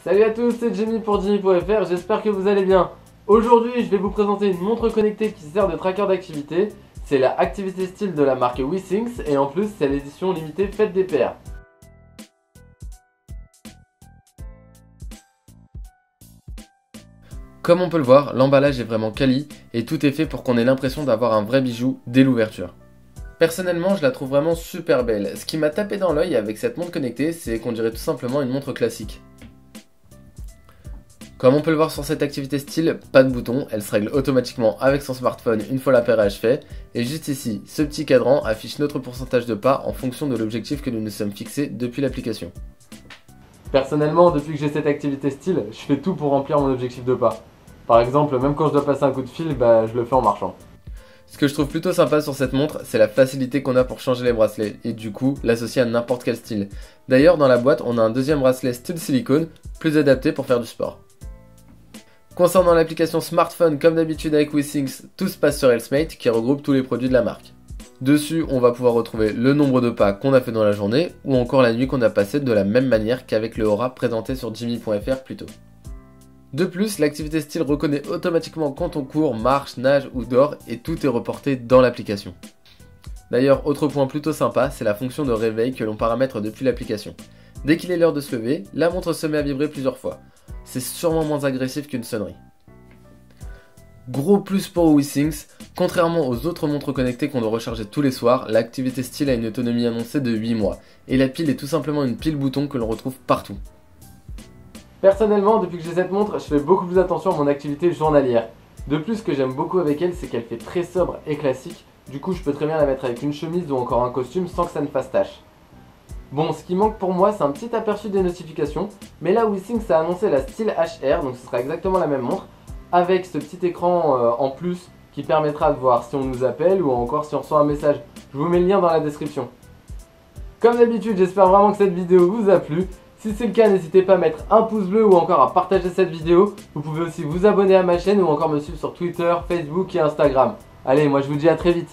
Salut à tous, c'est Jimmy pour Jimmy.fr, j'espère que vous allez bien. Aujourd'hui, je vais vous présenter une montre connectée qui sert de tracker d'activité. C'est la Activity Style de la marque Withings et en plus, c'est l'édition limitée Fête des Pères. Comme on peut le voir, l'emballage est vraiment quali et tout est fait pour qu'on ait l'impression d'avoir un vrai bijou dès l'ouverture. Personnellement, je la trouve vraiment super belle. Ce qui m'a tapé dans l'œil avec cette montre connectée, c'est qu'on dirait tout simplement une montre classique. Comme on peut le voir sur cette activité style, pas de bouton, elle se règle automatiquement avec son smartphone une fois l'appairage fait. Et juste ici, ce petit cadran affiche notre pourcentage de pas en fonction de l'objectif que nous nous sommes fixés depuis l'application. Personnellement, depuis que j'ai cette activité style, je fais tout pour remplir mon objectif de pas. Par exemple, même quand je dois passer un coup de fil, je le fais en marchant. Ce que je trouve plutôt sympa sur cette montre, c'est la facilité qu'on a pour changer les bracelets et du coup l'associer à n'importe quel style. D'ailleurs, dans la boîte, on a un deuxième bracelet style silicone, plus adapté pour faire du sport. Concernant l'application smartphone, comme d'habitude avec Withings, tout se passe sur Healthmate qui regroupe tous les produits de la marque. Dessus, on va pouvoir retrouver le nombre de pas qu'on a fait dans la journée ou encore la nuit qu'on a passée de la même manière qu'avec le Aura présenté sur Jimmy.fr plus tôt. De plus, l'activité style reconnaît automatiquement quand on court, marche, nage ou dort et tout est reporté dans l'application. D'ailleurs, autre point plutôt sympa, c'est la fonction de réveil que l'on paramètre depuis l'application. Dès qu'il est l'heure de se lever, la montre se met à vibrer plusieurs fois. C'est sûrement moins agressif qu'une sonnerie. Gros plus pour Withings, contrairement aux autres montres connectées qu'on doit recharger tous les soirs, l'activité style a une autonomie annoncée de 8 mois. Et la pile est tout simplement une pile bouton que l'on retrouve partout. Personnellement, depuis que j'ai cette montre, je fais beaucoup plus attention à mon activité journalière. De plus, ce que j'aime beaucoup avec elle, c'est qu'elle fait très sobre et classique. Du coup, je peux très bien la mettre avec une chemise ou encore un costume sans que ça ne fasse tache. Bon, ce qui manque pour moi, c'est un petit aperçu des notifications. Mais là, Withings a annoncé la Style HR, donc ce sera exactement la même montre, avec ce petit écran en plus qui permettra de voir si on nous appelle ou encore si on reçoit un message. Je vous mets le lien dans la description. Comme d'habitude, j'espère vraiment que cette vidéo vous a plu. Si c'est le cas, n'hésitez pas à mettre un pouce bleu ou encore à partager cette vidéo. Vous pouvez aussi vous abonner à ma chaîne ou encore me suivre sur Twitter, Facebook et Instagram. Allez, moi je vous dis à très vite.